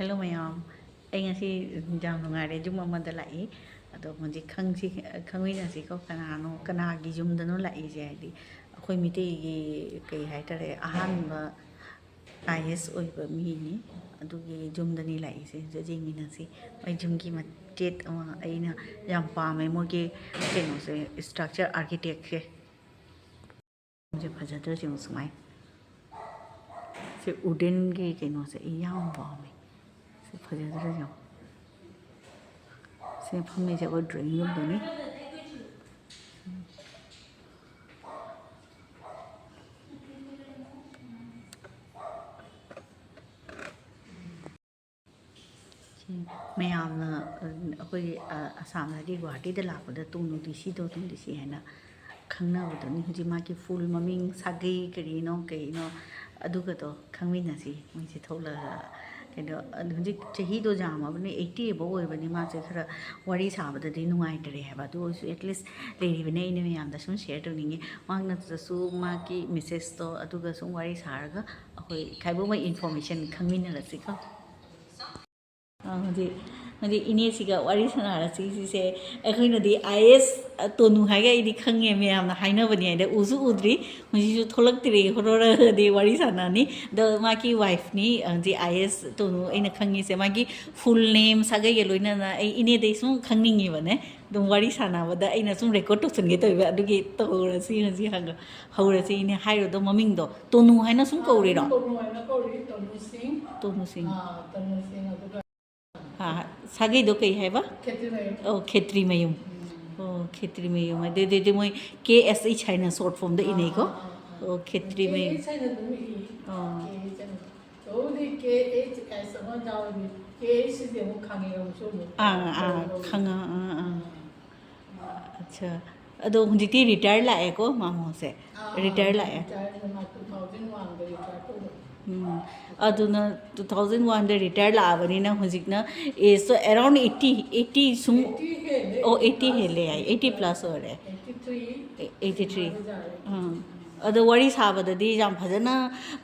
Hello ma'am. Anh ngasi jam nungare jum amada lai. Ado muji khangwi nasi ko kana gi jum dano lai je di. Akoi mite gi kai hai tare ahan ba IAS oi ba mi ni. Ado gi jum dani lai se jing mi nasi. Mai jum gi ma tet ama aina yam pa mai mo gi keno se structure architect ke. मुझे फजर से उसमें से उड़न के कहीं से याम बामे से फजर से से फमे से कोई ड्राइंग रूम तो नहीं मैं आमना कोई असम लादी गुवाहाटी दे लापदा तुनु दिसी है ना खंगना होता नहीं हुजी माँ की फुल मम्मिंग सागे कहीं नो अदुगा तो खंगवी नसी मुझे थोड़ा कहीं हुजी चाहिए तो जाम अब ने 80 बहुत बनी माँ से थोड़ा वारी साब तो दिन नुआई टरे है बात वो एटलीस्ट लेडी बने इन्हें में आमदा सुन शेयर तो नहीं है वहाँ न तो सु माँ की मिसेस तो अदुगा सुन वारी सारगा कोई खाइबो में इंफॉर्मेशन खंगवी न रसी का मुझे इन्हें सिगा वारी सनारा से अखोई नदी IAS तोनु है क्या इधी खंगे में हमना हाइना बनी है उसे उधरी मुझे जो थोलक तेरे होरोरा दे वारी सना नी द माँ की वाइफ नी जी IAS तोनु इन्हें खंगे से माँ की फुल नेम सागे ये लोइना ना इन्हें देशों खंगिंगे बने दम वारी सना बदा इन्हें सुन रिकॉर्ड तो सुनगे तो इबा दुगे तो होरसी हंसी हंगा होरसी इन्हें हाइरो दो ममिंग दो तोनु है ना सुन कौरे रो तोनु सिंह हाँ सागे दो कहीं है बा ओ खेत्रीमयुम ओ खेत्रीमयुम दे मोई KSH है ना शॉर्ट फॉर्म दे इन्हें को ओ खेत्रीमयुम खंगा अच्छा अदो मुझे रिटायर लाए को मामू से रिटायर लाए अदुना 2001 दे रिटायर लावनी ना हुजिकना एज तो अराउंड 80 सुम ओ 80 हेले आई 80 प्लस हो रहे 83 अदो वारी साबददी जाम फजना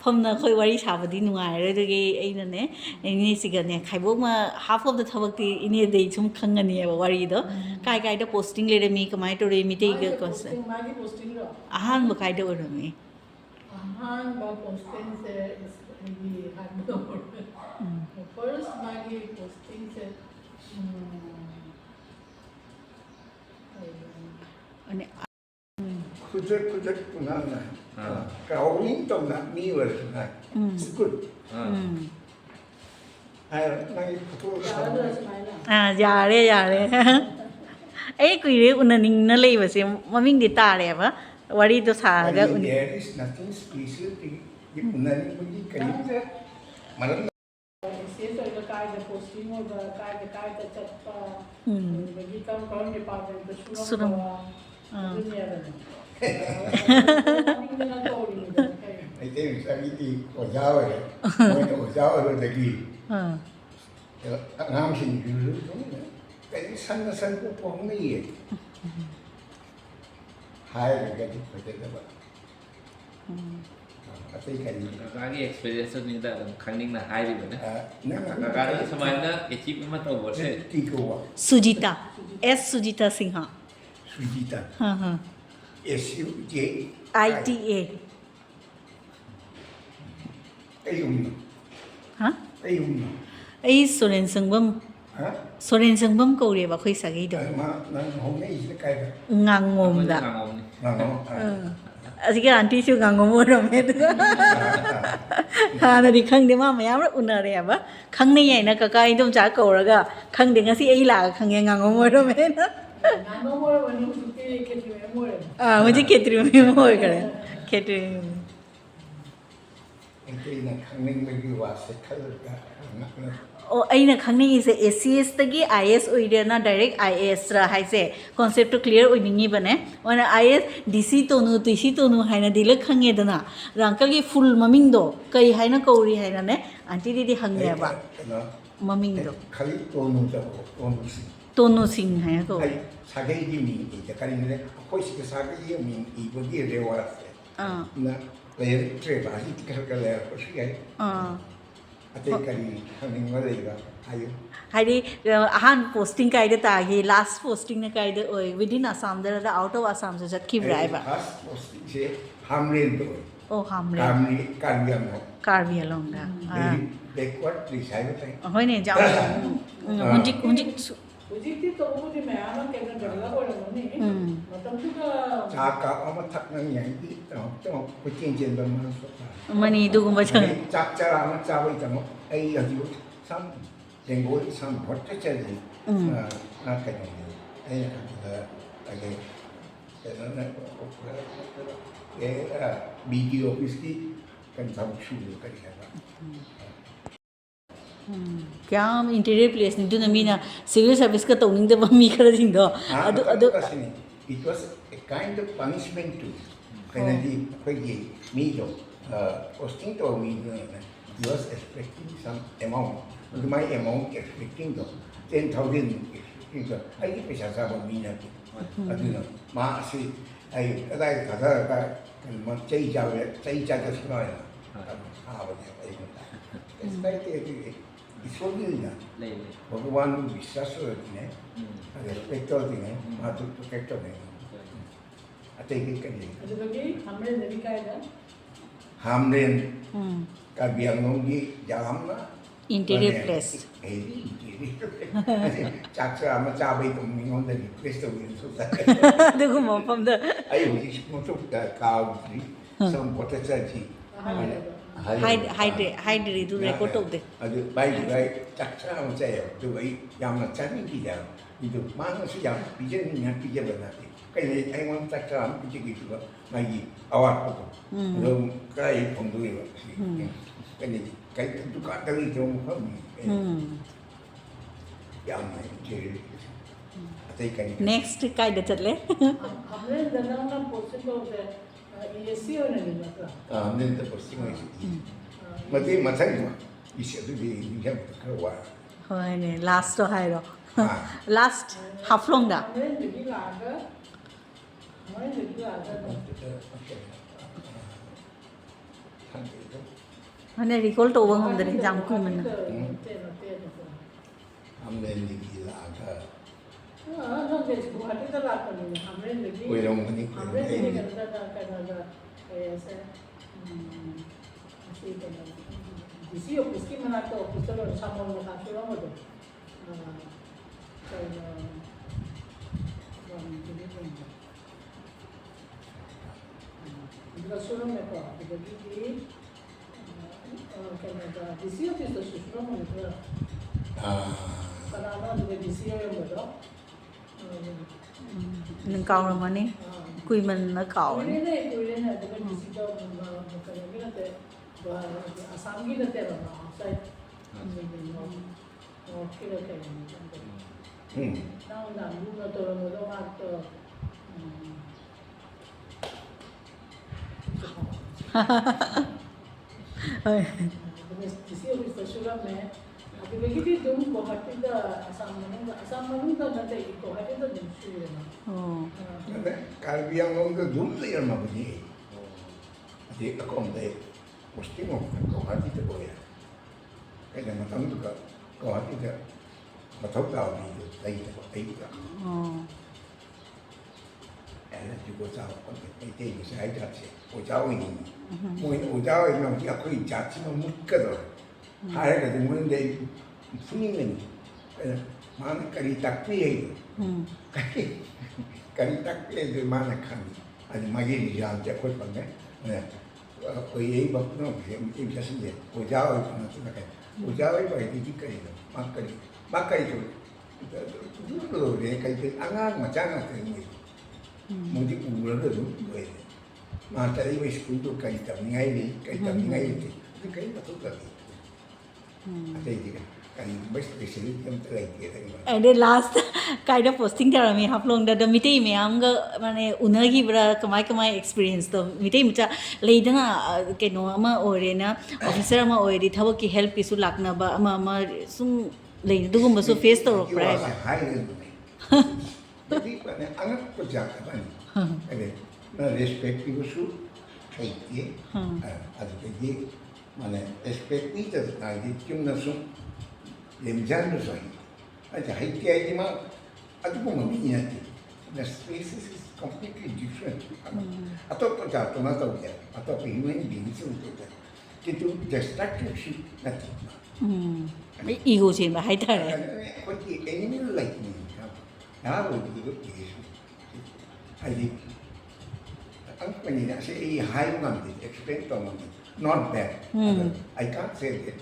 फमना खोई वारी साबदी नुआरे दगे एनने एनी सिगने खाइबोमा हाफ ऑफ द थबकती इने दे सुम खंगनी है वारी दो काय दो पोस्टिंग लेरे मी कमाय तो रे मिते के कोस आहान बकाय दो रमी आहान बा पोस्टिंग से first magi posting se અને kujak punana kaoling tom na mi wer na it's good ai nai photo जा रे ए कुइरे उननिंग न लेबसे ममिंग दि तारे बा वरी तो saga there is nothing special thing ये उननिंग मुझे कहीं मतलब posting होगा काय चप्पा बगी काम डिपार्टमेंट तो शुरू हुआ दुनिया में आई थिंक सभी की ओजाव है वो ओजाव है लगी नाम से निकल कहीं सन को पहुंच नहीं है हाय लगा जी पते दबा Kakak experience tu ni dah kanding nak high ni mana? Kakak ni sebenarnya achieve memang tahu boleh. Sujita Sujita Singh Sujita SUJITA ayun हाँ ayun ऐ सोरेन संगम को रे बाखोई सगे दो nang home ni is kai nganगोम दा nang असिके आंटी सु nganगोम रमे तो हाँ ना दिखंग दे माँ मयाम रे उन्ना रे अब खंग नहीं है ना काका इधम चाक कोरगा खंग देंगे सी ऐ लाग खंग ये nganगोम रमे ना मुझे खेत्रीमयुम हो करे खेत्रीमयुम ओ अइना खंगनी इसे ACS तगी IAS ओइदेना डायरेक्ट IAS रा हाइसे कॉन्सेप्ट तो क्लियर ओइनिंगी बने ओना IAS DC तोनु हाइना दिले खंगे दना रंकल की फुल ममिंग दो कई हाइना कौरी हाइना ने आंटी दीदी हंगे बा ममिंग दो खाली तोनु सिंह है तो सागे जी मी इते करी ने कोई से सागे जी मी ई बगी रेवा से ना ले ट्रे बाजी कर ले कुछ है ꯑꯇꯩ ꯀꯔꯤ ꯈꯪꯅꯤꯡꯕ ꯂꯩꯕ ꯍꯥꯏꯌꯨ ꯍꯥꯏꯗꯤ ꯑꯍꯥꯟ ꯄꯣꯁꯇꯤꯡ ꯀꯥꯏꯗ ꯇꯥꯒꯤ ꯂꯥꯁ ꯄꯣꯁꯇꯤꯡꯅ ꯀꯥꯏꯗ ꯑꯣꯏ ꯋꯤꯗꯤꯟ ꯑꯁꯥꯝꯗꯔ ꯑꯥꯎꯠ ꯑꯣꯐ ꯑꯁꯥꯝꯁꯨ ꯆꯠꯈꯤꯕ꯭ꯔꯥ ꯑꯩ ꯍꯥꯏꯕ ꯐꯥꯔꯁ ꯄꯣꯁꯇꯤꯡꯁꯦ ꯍꯥꯝꯔꯦꯟꯗ ꯑꯣꯏ ꯑꯣ ꯍꯥꯝꯔꯦꯟ ꯀꯥꯔꯕꯤ ꯑꯪꯂꯣꯡ ꯀꯥꯔꯕꯤ ꯑꯂꯣꯡꯗ ꯚꯦꯔꯤ ꯕꯦꯛꯋꯥꯔꯗ ꯄ꯭ꯂꯦꯁ ꯍꯥꯏꯕ ꯇꯥꯏ ꯍꯣꯏꯅꯦ ꯌꯥꯝ ꯍꯧꯖꯤꯛ ꯍꯧꯖꯤꯛꯇꯤ ꯇꯧꯕꯕꯨꯗꯤ ꯃꯌꯥꯝ ꯑꯃ ꯀꯩꯅꯣ ꯗꯦꯕꯂꯞ ꯑꯣꯏꯔꯝꯒꯅꯤ ꯃꯇꯝꯗꯨꯗ ꯆꯥ ꯀꯥꯞ ꯑꯃ ꯊꯛꯅꯉꯥꯏꯒꯤ ꯀꯣꯏꯆꯦꯟ ꯆꯦꯟꯕ ꯃꯥꯁꯨ ꯃꯅꯤ ꯑꯗꯨꯒꯨꯝꯕ ꯑꯗꯩ ꯆꯥꯛ ꯆꯔꯥ ꯑꯃ ꯆꯥꯕꯒꯤꯗꯃꯛ ꯑꯩ ꯍꯧꯖꯤꯛ ꯁꯝ ꯕꯦꯡꯒꯣꯜ ꯁꯝ ꯍꯣꯔꯇꯤꯀꯜꯆꯔꯁꯤ ꯀꯩꯅꯣꯅꯤ ꯑꯩꯅ ꯈꯟꯕꯗ ꯑꯩꯈꯣꯏ ꯀꯩꯅꯣꯅ ꯕꯤ ꯗꯤ ꯑꯣꯐꯤꯁꯀꯤ ꯀꯩꯅꯣ ꯊꯕꯛ ꯁꯨꯕ ꯀꯔꯤ ꯍꯥꯏꯕ ꯀꯌꯥꯝ ꯏꯟꯇꯤꯔꯤꯌꯔ ꯄ꯭ꯂꯦꯁꯅꯤ ꯑꯗꯨꯅ ꯃꯤꯅ ꯁꯤꯚꯤꯜ ꯁꯥꯔꯚꯤꯁꯀ ꯇꯧꯅꯤꯡꯗꯕ ꯃꯤ ꯈꯔꯁꯤꯡꯗꯣ ꯑꯗꯨ ꯇꯁꯤꯅꯤ it was a kind of punishment to ꯀꯩꯅꯣꯗꯤ ꯑꯩꯈꯣꯏꯒꯤ ꯃꯤꯗꯣ ꯄꯣꯁꯇꯤꯡ ꯇꯧꯕ ꯃꯤꯗꯨꯅ ꯍꯤ ꯋꯥꯁ ꯑꯦꯛꯁꯄꯦꯛꯇꯤꯡ ꯁꯝ ꯑꯦꯃꯥꯎꯟ ꯑꯗꯨꯃꯥꯏ ꯑꯦꯃꯥꯎꯟ ꯑꯦꯛꯁꯄꯦꯛꯇꯤꯡꯗꯣ 10,000 ꯑꯦꯛꯁꯄꯦꯛꯇꯤꯡꯗꯣ ꯑꯩꯒꯤ ꯄꯩꯁꯥ ꯆꯥꯕ ꯃꯤ ꯅꯠꯇꯦ ꯑꯗꯨꯅ ꯃꯥ ꯑꯁꯤ ꯑꯩ ꯀꯗꯥꯏꯗ ꯊꯥꯗꯔꯒ ꯀꯩꯅꯣ ꯆꯩ ꯆꯥꯒꯁꯨ ꯍꯥꯏꯅ ꯊꯥꯕꯅꯦꯕ ꯑꯩꯉꯣꯟꯗ ꯀꯩꯁꯨ ꯀꯥꯏꯗꯦ ꯑꯗꯨꯒꯤ ꯏꯁꯣꯔꯒꯤ ꯑꯣꯏꯅ ꯚꯒꯋꯥꯟꯕꯨ ꯕꯤꯁ꯭ꯋꯥꯁ ꯑꯣꯏꯔꯗꯤꯅꯦ ꯔꯦꯁꯄꯦꯛ ꯇꯧꯔꯗꯤꯅꯦ ꯃꯥꯗꯨ ꯄ꯭ꯔꯣꯇꯦꯛ ꯇꯧꯅꯩ ꯑꯇꯩꯒꯤ ꯀꯔꯤ ꯑꯗꯨꯗꯒꯤ ꯍꯥꯝꯔꯦꯟꯗꯒꯤ ꯀꯥꯏꯗ ꯍꯥꯝꯔꯦꯟ ꯀꯥꯔꯕꯤ ꯑꯪꯂꯣꯡꯒꯤ ꯌꯥꯝꯅ ꯏꯟꯇꯤꯔꯤꯌꯔ ꯄ꯭ꯂꯦꯁ ꯆꯥꯛ ꯆꯔꯥ ꯑꯃ ꯆꯥꯕꯩꯗꯣ ꯃꯤꯉꯣꯟꯗ ꯔꯤꯀ꯭ꯋꯦꯁ ꯇꯧꯕꯤꯅꯁꯨ ꯑꯗꯨꯒꯨꯝꯕ ꯃꯐꯝꯗ ꯑꯩ ꯍꯧꯖꯤꯛ ꯃꯇꯨꯡ ꯀꯥꯎꯗ꯭ꯔꯤ ꯁꯝ ꯄꯣꯇꯦꯆꯔꯁꯤ ꯍꯥꯏꯗ꯭ꯔꯤ ꯑꯗꯨ ꯔꯦꯀꯣꯔꯠ ꯇꯧꯗꯦ ꯑꯗꯨ ꯚꯥꯏ ꯆꯥꯛ ꯆꯔꯥ ꯑꯃ ꯆꯥꯏꯌꯦꯕ ꯑꯗꯨꯒ ꯑꯩ ꯌꯥꯝꯅ ꯆꯥꯅꯤꯡꯈꯤꯗꯦꯕ ꯑꯗꯨ ꯃꯥꯅꯁꯨ ꯌꯥꯝ ꯄꯤꯖꯅꯤꯡꯉ ꯄꯤꯖꯕ ꯅꯠꯇꯦ ꯀꯩꯅꯣ ꯑꯩꯉꯣꯟꯗ ꯆꯥꯛ ꯆꯔꯥ ꯑꯃ ꯄꯤꯖꯈꯤꯗꯨꯒ ꯃꯥꯒꯤ ꯑꯋꯥꯠꯄꯗꯣ ꯑꯗꯨꯝ ꯀꯗꯥꯏ ꯐꯣꯡꯗꯣꯛꯑꯦꯕ ꯀꯩꯅꯣꯗꯤ ꯀꯩ ꯗꯨꯀꯥꯟꯗꯒꯤ ꯊꯣꯡꯕ ꯐꯪꯉꯤ ꯌꯥꯝꯅ ꯏꯟꯇꯤꯔꯤꯌꯔ ꯑꯇꯩ ꯀꯔꯤ ネクストꯀꯥꯏꯗ ꯆꯠꯂꯦ ꯍꯥꯝꯔꯦꯟꯗ ꯅꯪꯅ ꯄꯣꯁꯇꯤꯡ ꯇꯧꯕꯁꯦ ESC ꯑꯣꯏꯅꯗꯤ ꯅꯠꯇ꯭ꯔꯥ ꯅꯦꯟꯇ ꯄꯣꯁꯇꯤꯡ ꯑꯣꯏꯁꯤ ꯃꯇꯦꯡ ꯃꯊꯪ ꯏꯁ ꯑꯗꯨꯗꯤ ꯅꯤꯡꯁꯤꯡꯕꯗ ꯈꯔ ꯋꯥꯔꯦ ꯍꯣꯏꯅꯦ ꯂꯥꯁꯇꯣ ꯍꯥꯏꯔꯣ ꯂꯥꯁ ꯍꯥꯐꯂꯣꯡꯗ ꯍꯥꯝꯔꯦꯟꯗꯒꯤ ꯂꯥꯛꯑꯒ ꯍꯥꯟꯅ ꯔꯤꯀꯣꯜ ꯇꯧꯕ ꯉꯝꯗ꯭ꯔꯦ ꯌꯥꯝ ꯀꯨꯏꯃꯟꯅ ꯍꯥꯝꯔꯦꯟꯗꯒꯤ ꯂꯥꯛꯑꯒ ꯅꯪꯁꯦ ꯒꯨꯋꯥꯍꯥꯇꯤꯗ ꯂꯥꯛꯄꯅꯤꯅꯦ ꯍꯥꯝꯔꯦꯟꯗꯒꯤ ꯑꯣꯏꯔꯝꯒꯅꯤ ꯍꯥꯝꯔꯦꯟꯗꯒꯤ ꯀꯩꯅꯣꯗ ꯀꯩ ꯍꯥꯏꯁꯦ ꯑꯁꯤ ꯀꯩꯅꯣ ꯗꯤ ꯁꯤ ꯑꯣꯐꯤꯁꯀꯤ ꯃꯅꯥꯛꯇ ꯑꯣꯐꯤꯁꯇ ꯂꯣꯏꯅ ꯁꯥꯃꯣꯟ ꯃꯈꯥ ꯁꯨꯔꯝꯕꯗꯣ ꯀꯩꯅꯣ ꯑꯗꯨꯒ ꯁꯨꯔꯝꯃꯦꯀꯣ ꯑꯗꯨꯗꯒꯤꯗꯤ ꯀꯩꯅꯣꯗ ꯗꯤ ꯁꯤ ꯑꯣꯐꯤꯁꯇꯁꯨ ꯁꯨꯔꯝꯃꯅꯤ ꯈꯔ ꯀꯅꯥꯅꯣ ꯑꯗꯨꯒ ꯗꯤ ꯁꯤ ꯑꯣꯏꯔꯝꯕꯗꯣ ꯅꯪ ꯀꯥꯎꯔꯝꯃꯅꯤ ꯀꯨꯏꯃꯟꯅ ꯀꯥꯎꯔꯅꯤ ꯀꯨꯏꯔꯦꯅꯦ ꯑꯗꯨꯒ ꯗꯤ ꯁꯤꯗ ꯀꯩꯅꯣꯒꯤ ꯅꯠꯇꯦ ꯑꯁꯥꯝꯒꯤ ꯅꯠꯇꯦꯕ ꯑꯥꯎꯠꯁꯥꯏꯠ ꯅꯣꯔꯠꯀꯤꯔ ꯀꯩꯅꯣ ꯅꯪꯅ ꯂꯨꯅ ꯇꯧꯔꯝꯕꯗꯣ ꯃꯥꯛꯇꯣ ꯍꯣꯏ ꯗꯤ ꯁꯤ ꯑꯣꯐꯤꯁꯇ ꯁꯨꯔꯝꯃꯦ ꯑꯗꯨꯗꯒꯤꯗꯤ ꯑꯗꯨꯝ ꯒꯨꯋꯥꯍꯥꯇꯤꯗ ꯑꯁꯥꯝ ꯃꯅꯨꯡꯗ ꯅꯠꯇꯦ ꯒꯨꯋꯥꯍꯥꯇꯤꯗ ꯑꯗꯨꯝ ꯁꯨꯔꯦꯅ ꯑꯣ ꯀꯥꯔꯕꯤ ꯑꯪꯂꯣꯡꯗ ꯑꯗꯨꯝ ꯂꯩꯔꯝꯃꯕꯅꯤ ꯑꯗꯩ ꯑꯀꯣꯝꯗ ꯄꯣꯁꯇꯤꯡ ꯑꯃ ꯒꯨꯋꯥꯍꯥꯇꯤꯗ ꯑꯣꯏꯔꯦ ꯀꯩꯅꯣ ꯃꯇꯝꯗꯨꯗ ꯒꯨꯋꯥꯍꯥꯇꯤꯗ ꯃꯊꯧ ꯇꯥꯕ ꯃꯤꯗꯨ ꯂꯩꯇꯕ ꯑꯩꯒ ꯑꯩꯅ ꯖꯨꯒꯣ ꯆꯥꯕ ꯃꯩꯇꯩ ꯃꯆꯥ ꯖꯥꯠꯁꯦ ꯑꯣꯖꯥ ꯑꯣꯏꯅꯤꯡꯉꯤ ꯃꯣꯏꯅ ꯑꯣꯖꯥ ꯑꯣꯏꯅ ꯍꯧꯖꯤꯛ ꯑꯩꯈꯣꯏ ꯖꯥꯠꯁꯤꯃ ꯃꯨꯠꯀꯗꯧꯔꯦ ꯍꯥꯏꯔꯒꯗꯤ ꯃꯣꯏꯗ ꯑꯩ ꯐꯨꯅꯤꯡꯒꯅꯤ ꯃꯥꯅ ꯀꯔꯤ ꯇꯥꯛꯄꯤ ꯍꯥꯏꯗꯣ ꯀꯔꯤ ꯇꯥꯛꯄꯤ ꯍꯥꯏꯗꯣ ꯃꯥꯅ ꯈꯪꯉꯤ ꯑꯗꯨ ꯃꯥꯒꯤ ꯔꯤꯖꯥꯜꯁꯦ ꯑꯩꯈꯣꯏ ꯐꯪꯉꯦ ꯑꯣꯏꯔꯤꯕ ꯄꯨꯝꯅꯃꯛꯁꯦ ꯃꯩꯇꯩ ꯃꯆꯥꯁꯤꯡꯁꯦ ꯑꯣꯖꯥ ꯑꯣꯏꯕ ꯅꯠꯇꯅ ꯀꯩ ꯑꯣꯖꯥ ꯑꯣꯏꯕ ꯍꯥꯏꯗꯤ ꯀꯔꯤꯅꯣ ꯃꯥ ꯀꯔꯤ ꯂꯣꯏꯔꯦ ꯀꯔꯤ ꯑꯉꯥꯡ ꯃꯆꯥ ꯉꯥꯛꯇꯅꯤ ꯃꯣꯏꯗꯤ ꯎꯔꯒ ꯑꯗꯨꯝ ꯂꯣꯏꯔꯦ ꯃꯥ ꯆꯠꯂꯤꯕ ꯁ꯭ꯀꯨꯜꯗꯨ ꯀꯔꯤ ꯇꯝꯅꯤꯡꯉꯥꯏ ꯂꯩ ꯀꯔꯤ ꯇꯝꯅꯤꯡꯉꯥꯏ ꯂꯩꯇꯦ ꯑꯗꯨ ꯀꯔꯤ ꯃꯊꯧ ꯇꯥꯗꯦ ꯑꯇꯩꯗꯤ ꯀꯔꯤꯒꯨꯝꯕ ꯁ꯭ꯄꯦꯁꯦꯂꯤꯇꯤ ꯑꯝꯇ ꯂꯩꯇꯦ ꯑꯗꯩ ꯂꯥꯁꯇ ꯀꯥꯏꯗ ꯄꯣꯁꯇꯤꯡ ꯇꯧꯔꯝꯃꯤ ꯍꯥꯐꯂꯣꯡꯗ ꯑꯗꯣ ꯃꯤꯇꯩ ꯃꯌꯥꯝꯒ ꯃꯥꯅꯦ ꯎꯅꯈꯤꯕ꯭ꯔꯥ ꯀꯃꯥꯏ ꯑꯦꯛꯁꯄꯤꯔꯤꯌꯦꯟꯁꯇꯣ ꯃꯤꯇꯩ ꯃꯆꯥ ꯂꯩꯗꯅ ꯀꯩꯅꯣ ꯑꯃ ꯑꯣꯏꯔꯦꯅ ꯑꯣꯐꯤꯁꯔ ꯑꯃ ꯑꯣꯏꯔꯗꯤ ꯊꯕꯛꯀꯤ ꯍꯦꯜꯞꯀꯤꯁꯨ ꯂꯥꯛꯅꯕ ꯑꯃ ꯁꯨꯝ ꯂꯩ ꯑꯗꯨꯒꯨꯝꯕꯁꯨ ꯐꯦꯁ ꯇꯧꯔꯛꯄ꯭ꯔꯥ ꯍꯥꯏꯕ ꯑꯉꯛꯄ ꯖꯥꯠ ꯑꯃꯅꯤ ꯔꯦꯁꯄꯦꯛ ꯄꯤꯕꯁꯨ ꯍꯩꯇꯦ ꯑꯗꯨꯗꯒꯤ माने एक्सपेक्टेड नाइदि चुमनसु लेमजानसु अज हाइटियाइमा अदुगु ममियाति the spaces is completely different atop jato na tau ya atop human beings to that kitu destructive nothing ego chen ba hai ta re what the enemy like me how would you do this I think when you say high number expect on not bad I can't say that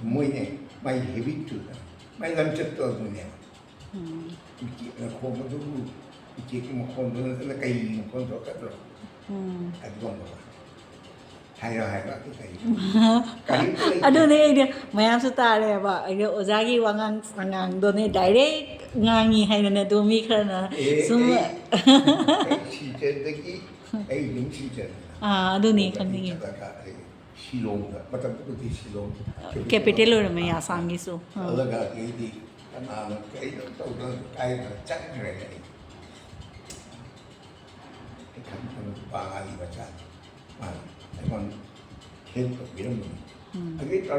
my heavy to my limited to them không có đúng chỉ có một con nữa là cây một con đó cắt rồi anh con rồi hai rồi cái cây adone ide mayam su ta re ba ide ozagi wangang do ne direct ngangi hai ne do mi khana sum chỉ trên cái ấy những chỉ trên adone khani Shillong bắt đầu từ Shillong capital rồi mà Assam gi so là cái gì cái đâu đó cái là chắc rồi cái khăn ba ngày mà chắc mà còn thêm có biết không cái tao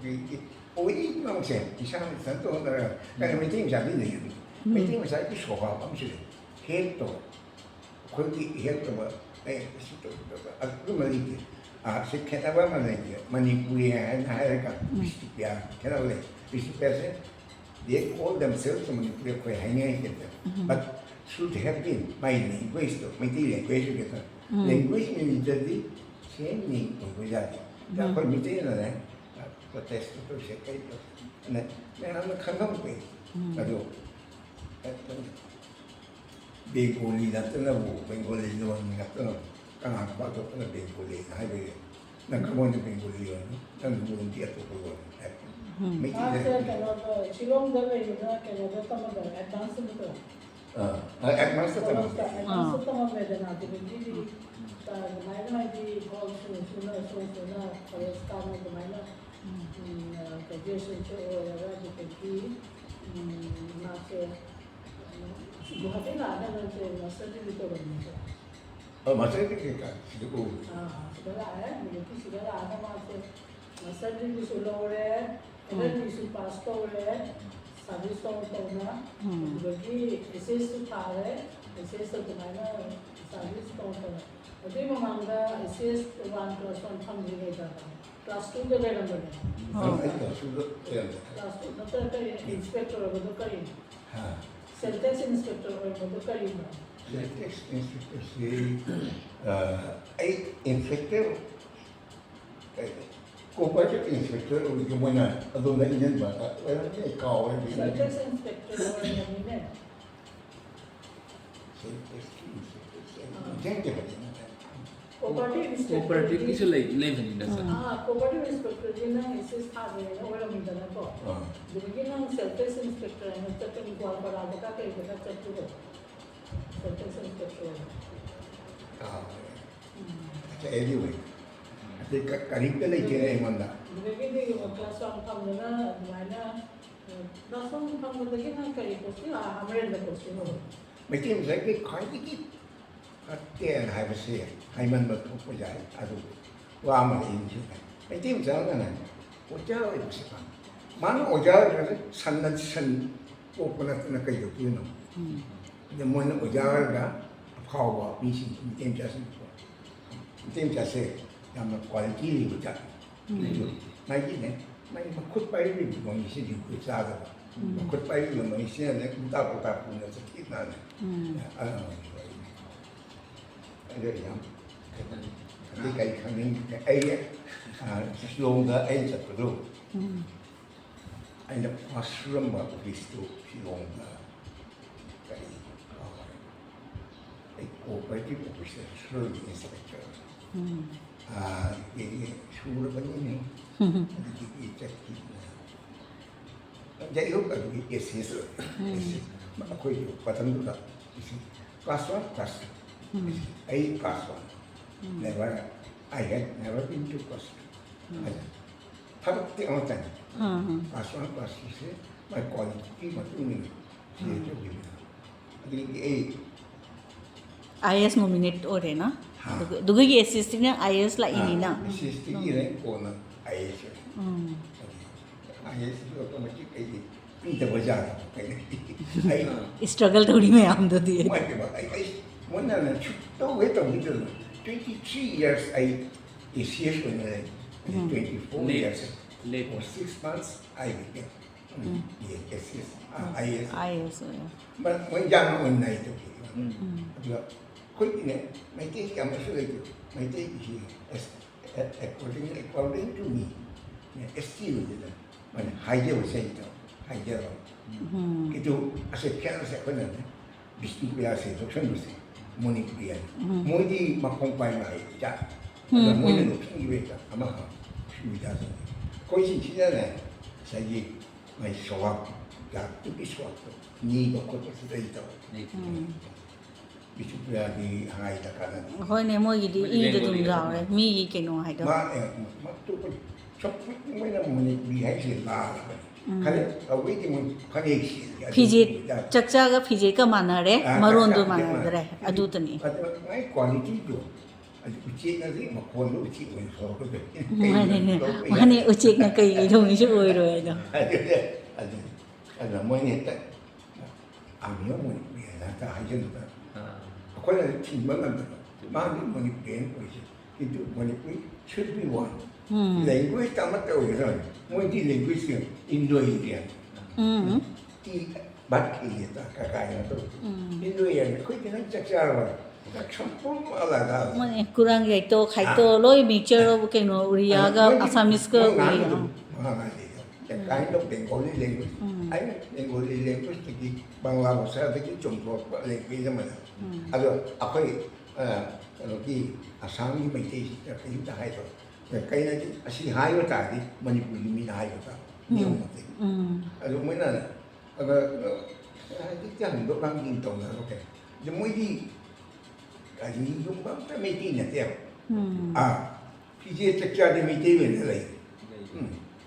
cái ôi nó xem thì sao sản xuất là cái này mình tin rằng cái gì mình tin rằng cái số hóa bằng sự hết rồiคนที่เห็นตัวไอ้สิ่งตัวก็มาดีสิ่งแค่ไหนว่ามันอะไรมันนี่คุยอะไรกันวิสติปิอาแค่นั้นเลยวิสติปิอาเนี่ย they call themselves Manipuri IAS but should have been my language to my language gitu language military same name language aja kalau militaryนะprotest itu saya kayak nah memang kangen gue aduh Bengali nanti na bu Bengali doang nanti na kan apa tu na Bengali hai be na kamu ni Bengali doang kan bukan dia tu bukan Shillong dah itu na kalau dah tamu dah advance tu tu advance tu tamu ada nanti begini mana di hall sudah kalau sekarang tu mana kerja sesuatu orang tu pergi macam Guwahati na ada nanti masa di itu bermula. Masa itu kita siapa? Sudah ada, mungkin sudah ada masa di Solo ada, ada di Supasto ada, Service Town na, bagi SS tu thare, SS tu mana Service Town na. Jadi memangga SS 1 plus 1 tham juga ada. Class 2 tu ada nama dia. Class 2 nanti ada inspector ada kali. Seltex inspector ada kali. Seltex inspector si, inspector, cooperative inspector udah gimana? Aduh nggak ingin banget. Ini kau yang Seltex inspector orang yang ini. Seltex inspector, jangan cooperative itu like level ini dasar. Cooperative inspector ni nang SS ada orang minta nak kau. Jadi nang seltex inspector ni macam ni kuat pada ada kata kita cakap tu. Seltex inspector. Anyway, ada karim tu lagi ni mana? Jadi ni kelas 1 tham mana mana kelas 1 tham lagi nang kari kursi hamil dah kursi no. Macam saya ke kau ini Tiada hai bersih, hai mana tu pun jadi, aduh, wah mana ini juga. Itu macam mana? Ojar itu siapa? Mana ojar itu sanad pun nak kerja tu no. Jadi mana ojar dah kau misi, itu macam yang kualiti ni macam. Macam ni, macam kut payah ni bukan isi di kut sahaja. Kut payah ni macam isi ni kita pun nak sakit mana. Ada yang ketika kami Shillong dah satu tu, ada mushroom office tu Shillong dah cooperative officer Shillong inspector. Ini suruh apa ni? Jadi cek. Jadi apa tu? SS. Aku itu patang tu tak. Kelas 1 kelas. I class 1. Never, I had never been to class 2. Tapi orang tanya, class 1, class 2, my quality macam ni, dia tu bila. Jadi IAS nominate orang na? दुगई assisting IAS la inina assisting ni kona IAS IAS automatic ai pinta baja ai struggle thodi mein am do diye ai mona na chutto we to mi 23 years I ACS when 24 years late for 6 months I became ACS IAS but when young when night okay quick my take I'm sure my take is according to me still when higher was saying higher itu asal kena sekolah bisnis biasa tu kan mesti Manipuri mau di makompai mai ja ada mau di lokasi itu ama sudah tu kau sih cerita ni saya mai soal ya tu biswat ni doktor sudah itu bisnis biasa di hangai tak kan hoi ne mo gi di I de tum rao re mi gi ke no hai do ma tu pun cepat mana Manipuri hai sih lah kan awak itu mun kan eksi PJ chakcha ga PJ ka mana re maron do mana re adu tani mai quality tu uci nanti makon uci pun so mane uci na kai gi dong ju oi ro do ada mau ni tak ambil mau ni tak aja tu aku ada timbang tu mana Manipuri itu Manipuri should be one language tamat tahu kan mau di language Indo-Indian di bat ini tak kakaknya tu Indo-Indian kau jangan cakap tak campur malah dah mane kurang ga to khai to loi mi chero ke no uriya ga Assamese ka uriya kind of Bengali language I Bengali language tadi Bangla bahasa tadi contoh language mana ada apa kalau di Assam ni macam itu dah itu kaya na asli hayo tadi Manipuri mi na hayo ta ni mo te alo mo na aga di tan do bang din to na okay de mo di kali yung bang ta me tin na te PJ chakcha de me te ve na lai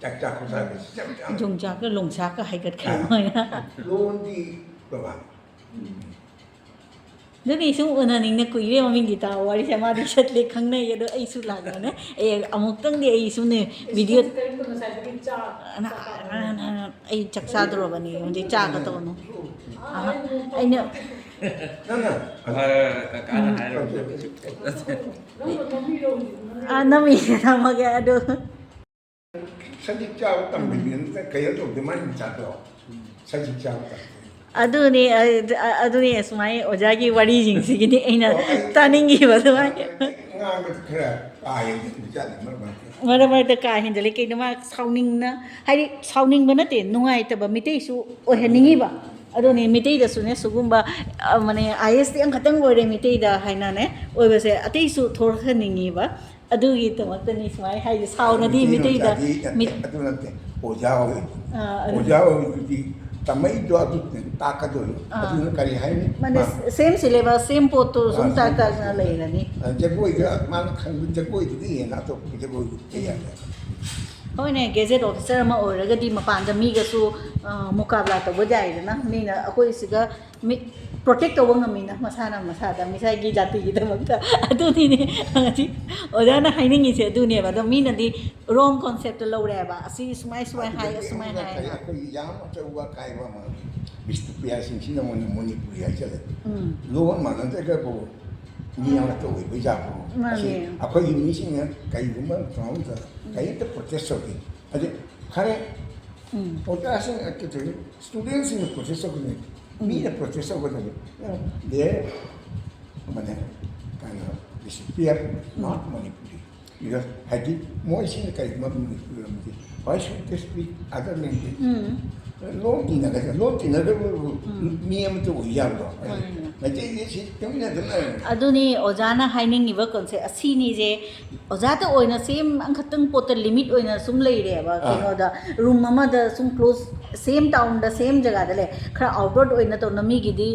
chakcha ko sa jong ja ka long cha ka hai kat khai moi na lon di ba Jadi sung una ning na kuire maming kita wari sama di chat le khang na yedo ai su lag na e amuk tang di ai su ne video ai chak sa dro bani onde cha ka to no ai ne kakak hai ro nami na mag ado sajik chao tam bin kaya to de man cha to sajik chao tam aduni esmai ojagi wari jing sigini aina taningi badai mara mara ka hindale ke ma sauning na hai sauning bana te nungai ta ba mitei su oheningi ba aduni mitei da su ne sugumba mane IS ti ang khatang ore mitei da haina ne oi ba se atei su thor khaningi ba adugi tamak ni smai hai sauna di mitei da mit adunante ojao di tamai do adu taka do adu kari hai ni mane same syllabus same poto sum ta ta na lai la ni jagoi ga man khang jagoi di na to jagoi ti ya hoi ne gazette officer ma oraga di mapan da mi ga su mukabla ta bodai na mi na akoi siga mi protect to wang mi na masana masada misai gi jati gi damakta adu ni ne ati odana haining ise adu ne ba do mi na di wrong concept lo re ba asi smai smai hai smai hai akoi yang ta wa kai wa ma bistu pia sin sin mo Manipuri ai cha lo ma na ta ga ko ni yang to we ba ja ko akoi mi sin ne kai bu ma ta ta kai ta protest ho ki ade khare otra sin akte students in protest ko ne Mira professor ko tabi de mana kana disappear not Manipuri because had it more sin kai ma Manipuri why should they speak other language long tina mi am to ya do na je ye si tumi na dum aduni ojana haining iba concept asini je oja ta oina same ang khatang pot limit oina sum lei re ba kino da room mama da sum close same town da same jaga da le khara outward oina to nami gi di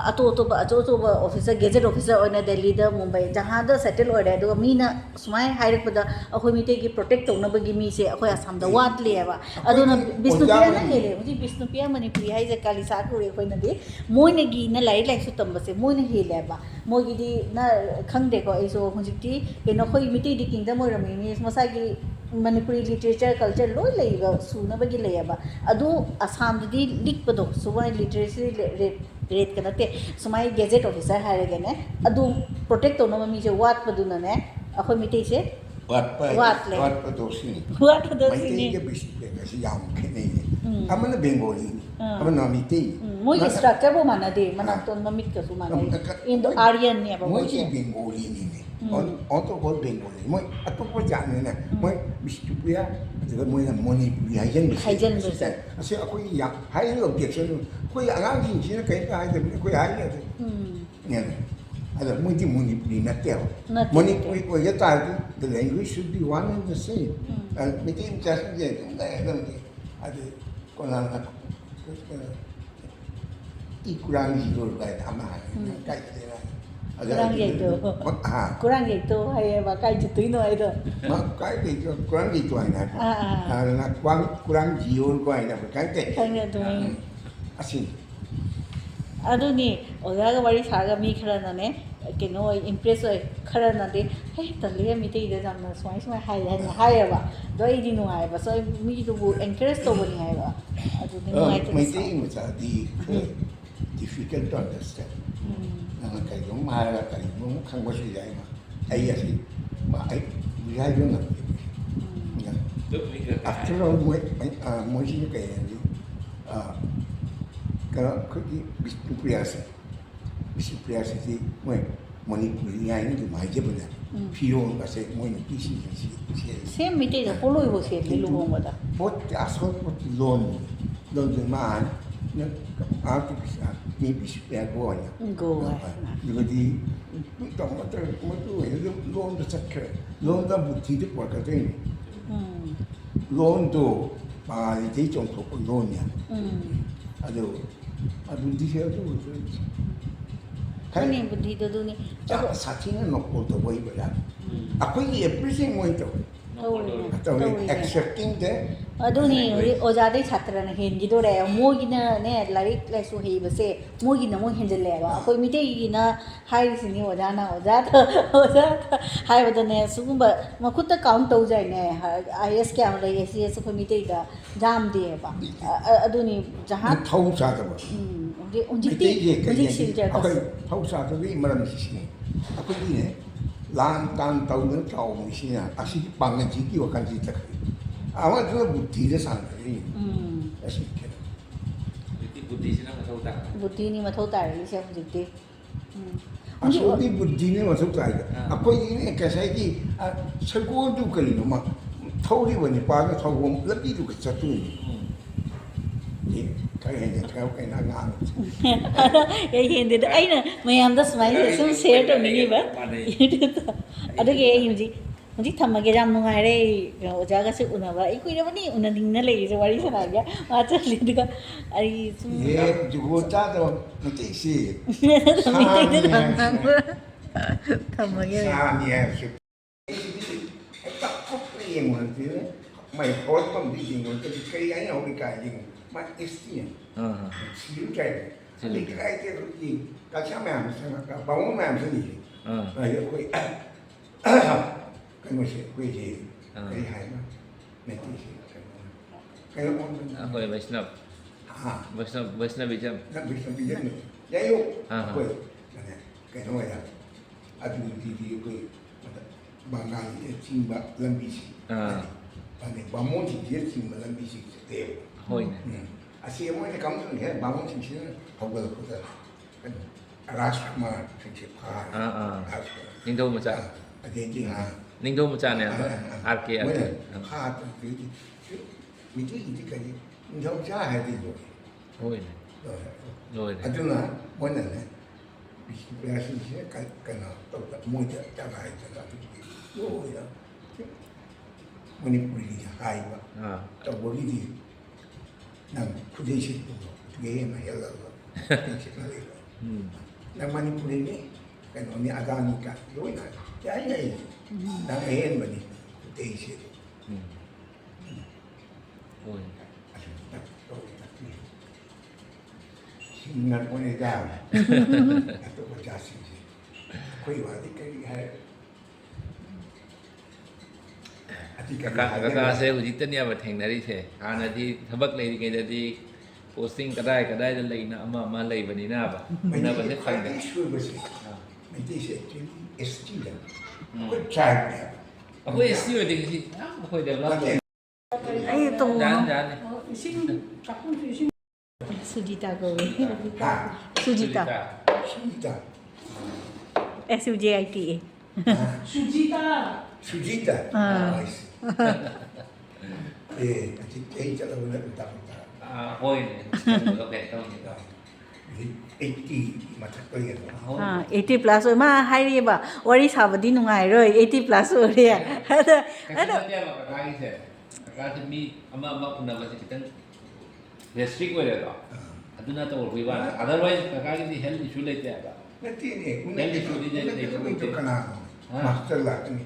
ato to ba ba officer gazette officer oina Delhi da Mumbai jaha da settle ore do mi na sumai hairak da akhoi mi te gi protect to na ba gi mi se akhoi Assam da wat le ba aduna Bishnupia na hele Bishnupia Manipuri hai je kalisa ko re khoi na de moi na gi na lai lai su tam ꯉꯝꯕꯁꯦ ꯃꯣꯏꯅ ꯍꯦꯜꯂꯦꯕ ꯃꯣꯏꯒꯤꯗꯤ ꯅ ꯈꯪꯗꯦꯀꯣ ꯑꯩꯁꯨ ꯍꯧꯖꯤꯛꯇꯤ ꯀꯩꯅꯣ ꯑꯩꯈꯣꯏ ꯃꯤꯇꯩꯗꯤ kingdom ꯑꯣꯏꯔꯝꯃꯤꯅꯤ ꯃꯁꯥꯒꯤ ꯃꯅꯤꯄꯨꯔꯤ ꯂꯤꯇꯔꯦꯆꯔ ꯀꯜꯆꯔ ꯂꯣꯏ ꯂꯩꯕ ꯁꯨꯅꯕꯒꯤ ꯂꯩꯌꯦꯕ ꯑꯗꯨ ꯑꯁꯥꯝꯗꯗꯤ ꯂꯤꯛꯄꯗꯣ ꯁꯨꯃꯥꯏꯅ ꯂꯤꯇꯔꯦꯁꯤ ꯔꯦꯠꯀ ꯅꯠꯇꯦ ꯁꯨꯃꯥꯏꯅ ꯒꯦꯖꯦꯠ ꯑꯣꯐꯤꯁꯥꯔ ꯍꯥꯏꯔꯒꯅꯦ ꯑꯗꯨ ꯄ꯭ꯔꯣꯇꯦꯛ ꯇꯧꯅꯕ ꯃꯤꯁꯦ ꯋꯥꯠꯄꯗꯨꯅꯅꯦ ꯑꯩꯈꯣꯏ ꯃꯤꯇꯩꯁꯦ ꯋꯥꯠꯂꯦ ꯋꯥꯠꯄꯗꯣ ꯁꯤꯅꯤ ꯋꯥꯠꯄꯗꯣ ꯁꯤꯅꯤ ꯃꯩꯇꯩꯒ ꯕꯤꯁꯤꯄꯦꯒꯁꯤ ꯌꯥꯝ ꯈꯦꯠꯅꯩꯅꯦ ꯑꯃꯅ ꯕꯦꯡꯒꯣꯂꯤꯅꯤ ꯑꯃꯅ ꯃꯤꯇꯩ ꯃꯣꯏꯒꯤ ꯁ꯭ꯇ꯭ꯔꯛꯆꯔꯕꯨ ꯃꯥꯟꯅꯗꯦ ꯃꯅꯥꯇꯣꯟ ꯃꯃꯤꯠꯀꯁꯨ ꯃꯥꯟꯅꯩ ꯏꯟꯗꯣ ꯑꯥꯔꯤꯌꯟꯅꯦꯕ ꯃꯣꯏꯒꯤ ꯃꯣꯏꯁꯦ ꯕꯦꯡꯒꯣꯂꯤꯅꯤꯅꯦ ꯑꯣꯟꯇꯣꯀꯣꯜ ꯕꯦꯡꯒꯣꯂꯤ ꯃꯣꯏ ꯑꯇꯣꯞꯄ ꯖꯥꯠꯅꯤꯅ ꯃꯣꯏ ꯕꯤꯁꯅꯨꯄꯨꯔꯤꯌꯥ ꯑꯗꯨꯒ ꯃꯣꯏꯅ ꯃꯅꯤꯄꯨꯔꯤ ꯍꯥꯏꯖꯟꯕꯁꯦ ꯑꯁꯤ ꯑꯩꯈꯣꯏꯒꯤ ꯌꯥꯝ ꯍꯥꯏꯔꯤꯕ ꯑꯣꯕꯖꯦꯛꯁꯟ ꯑꯩꯈꯣꯏ ꯑꯉꯥꯡꯁꯤꯡꯁꯤꯅ ꯀꯩꯝꯇ ꯍꯥꯏꯗꯕꯅꯤ ꯑꯩꯈꯣꯏ ꯍꯥꯏꯔꯤꯉꯩꯗ ꯑꯗ ꯃꯣꯏꯗꯤ ꯃꯅꯤꯄꯨꯔꯤ ꯅꯠꯇꯦꯕ ꯃꯅꯤꯄꯨꯔꯤ ꯑꯣꯏꯒ ꯇꯥꯔꯗꯤ the language should be one and the same Meitei ꯃꯆꯥꯁꯤꯡꯁꯦ ꯑꯗꯨꯝ ꯂꯩꯔꯗꯕꯅꯤ ꯑꯗꯨ ꯀꯣꯟꯅ 이 꾸랑이를 가야 아마 까이잖아. 꾸랑이도 하여봐 까이지도 아이도. 막 까이도 꾸랑이도 아니야. 나 꾸랑이를 가야 돼. 까이때. 강야도. 아신. 아더니 어디가 말이 사가 미 khara나네 keno impress oi kharanade he talle mitei da jamna swai haiba do idi no haiba so mi du bu encourage to bani haiba adu ni mai ta mitei mucha di difficult to understand na kai dong ma la kai mo khang ba shi yai ma ai ya si ma ai ya yo na after all mo shi kai ni cái Bisnupuriya thì mỗi Manipuri ai nó cũng hay chứ bây giờ phi hồn và sẽ mỗi một cái gì xem mấy cái đó poloi ho se le lu mà da bot asol bot lon từ mà nó artificial ni Bisnupuriya go rồi thì tổng nó tôi lon đó chắc cái lon đó bút thì được quả cái gì lon đó mà thì trong thuộc lon nha aduh di siya tu. Ini budi tu tu ni. Jangan saksinya nopol tu boleh berat. Aku ini appreciate mo itu. Atau accepting the. Aduh ni, ojade chatra na hindi tu reh. Mo gina ne larik lesu hei bese. Mo gina mo hindi leba. Aku mite gina hai sini ojana hai betul ne. Sungguh makutnya count tahu jai ne. IAS क्या मतलब ऐसी ऐसे कोई मिटे इधर जाम दिए बा. Aduh ni जहाँ. Tahu sahaja bos. Unjikti siljar kas. Tahu sahaja ni malam sini. Aku ini lan tan tahu ni tahu mesti ni. Asyik pangan jiki wakan jita. Awak tu budi je sana ni. Asyik kira. Budi sini macam tak. Budi ni macam tak. Ini siapa unjikti. Asal ni budi ni macam tak. Aku ini kesai ni sekolah tu kali nama. Tahu ni mana pada tahu lebih tu kesatu ni. Kaya kaya nangang. Kaya hindi do. Ay na, mayam das may sum share to ni ba? Ado kaya yung ji thamma ke jam nungai re ojaga se una ba. Iku ina bani una ding na le se wari sa naga. Macha li ka. Ay sum. Ye jugo cha do mati si. Thamma ke. Sa ni hai. Tak apa yang mana mày phối không đi gì người cái ấy nào đi cài gì mà Christian xíu trẻ thì cái cái gì cả cha mẹ sao cả bóng mẹ cái gì rồi cái người sẽ quay gì cái hay mà này thì cái nó Apa yang Vaishnav? Vaishnav bijam. Nak bijam ni. Jadi yo. Cái nó là aduh di quay bangang timba lambisi. Ane bangun sih malam bisik setiap. Hoi. Asyik mau ni kamu ni bangun sih awal kita kan rasma sih Ning do macam. Ada yang Ning do macam ni. RK. Hard tu. Mesti ini kali. Jauh jauh hari tu. Hoi. Hoi. Aduna mana ni? Bismillah sih kan tahu tak mau cara itu lah. Yo ya. Manipuri hai ba. Tahu boleh di. Nang kudai sih tu. Gaya na yalah. Nang Manipuri ni kan oni ada ni kan. Yo na. Ya. Nang ayen bani kudai sih. ꯉꯟ ꯑꯣꯏꯅ ꯌꯥꯕ ꯑꯇꯣꯞꯄ ꯖꯥꯠꯁꯤꯡꯁꯦ ꯑꯩꯈꯣꯏ ꯋꯥꯗꯤ ꯀꯔꯤ ꯍꯥꯏ ꯀꯀꯥꯁꯦ ꯍꯧꯖꯤꯛꯇꯅꯦꯕ ꯊꯦꯡꯅꯔꯤꯁꯦ ꯍꯥꯟꯅꯗꯤ ꯊꯕꯛ ꯂꯩꯔꯤꯉꯩꯗꯗꯤ posting ꯀꯗꯥꯏꯗ ꯂꯩꯅ ꯑꯃ ꯂꯩꯕꯅꯤꯅꯕ ꯎꯅꯕꯁꯦ ꯐꯪꯗꯦ ꯁꯣꯏꯕꯁꯦ ꯃꯩꯇꯩꯁꯦ ꯑꯦꯛꯆꯨꯋꯦꯂꯤ ꯑꯦꯁ ꯇꯤꯗ ꯑꯩꯈꯣꯏ ꯇ꯭ꯔꯥꯏꯕꯅꯦꯕ ꯑꯩꯈꯣꯏ ꯑꯦꯁ ꯇꯤ ꯑꯣꯏꯗꯤ ꯉꯁꯤ ꯌꯥꯝ ꯑꯩꯈꯣꯏ ꯗꯦꯕꯂꯞ ꯇꯧꯋꯦ ꯑꯩ ꯇꯧꯕ ꯌꯥꯅꯤ 이신 작품도 이신 수지다 거기 ꯍꯥ 수지다 수지다 SUJITA 수지다 수지다 아. 예 아직 제일 잘하는 답답하다 ꯍꯣꯏꯅꯦ ꯀꯩꯅꯣ ꯇꯧꯅꯤꯀꯣ 80 ꯃꯊꯛꯇꯒꯤꯗꯣ 80 plus ꯑꯣꯏ ꯃꯥ ꯍꯥꯏꯔꯤꯕ ꯋꯥꯔꯤ ꯁꯥꯕꯗꯤ ꯅꯨꯡꯉꯥꯏꯔꯣꯏ 80 plus ꯑꯣꯏꯔꯦ ꯑꯗ ꯀꯩꯁꯨ ꯅꯠꯇꯦꯕ ꯀꯀꯥꯒꯤꯁꯦ ꯀꯀꯥꯁꯦ ꯃꯤ ꯑꯃ ꯎꯅꯕꯁꯦ ꯈꯤꯇꯪ ꯔꯦꯁꯇ꯭ꯔꯤꯛ ꯑꯣꯏꯔꯦꯗꯣ ꯑꯗꯨꯅ ꯇꯧꯔꯛꯄꯒꯤ ꯋꯥꯅꯤ ꯑꯗꯔꯋꯥꯏꯁ ꯀꯀꯥꯒꯤꯗꯤ ꯍꯦꯜꯊ ꯏꯁꯨ ꯂꯩꯇꯦ ꯍꯥꯏꯕ ꯅꯠꯇꯦꯅꯦ ꯍꯦꯜꯊ ꯏꯁꯨꯗꯤ ꯎꯅꯗꯕ ꯀꯅꯥꯅꯣ ꯃꯥꯁꯇꯔ ꯂꯥꯛꯀꯅꯤ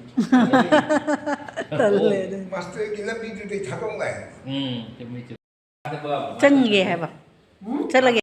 ꯇꯜꯂꯦ ꯃꯥꯁꯇꯔꯒꯤ ꯂꯝꯕꯤꯗꯨꯗꯩ ꯊꯥꯗꯣꯛ ꯂꯥꯛꯑꯦ ꯆꯨꯝꯃꯤ ꯆꯪꯒꯦ ꯍꯥꯏꯕ ꯆꯠꯂꯒꯦ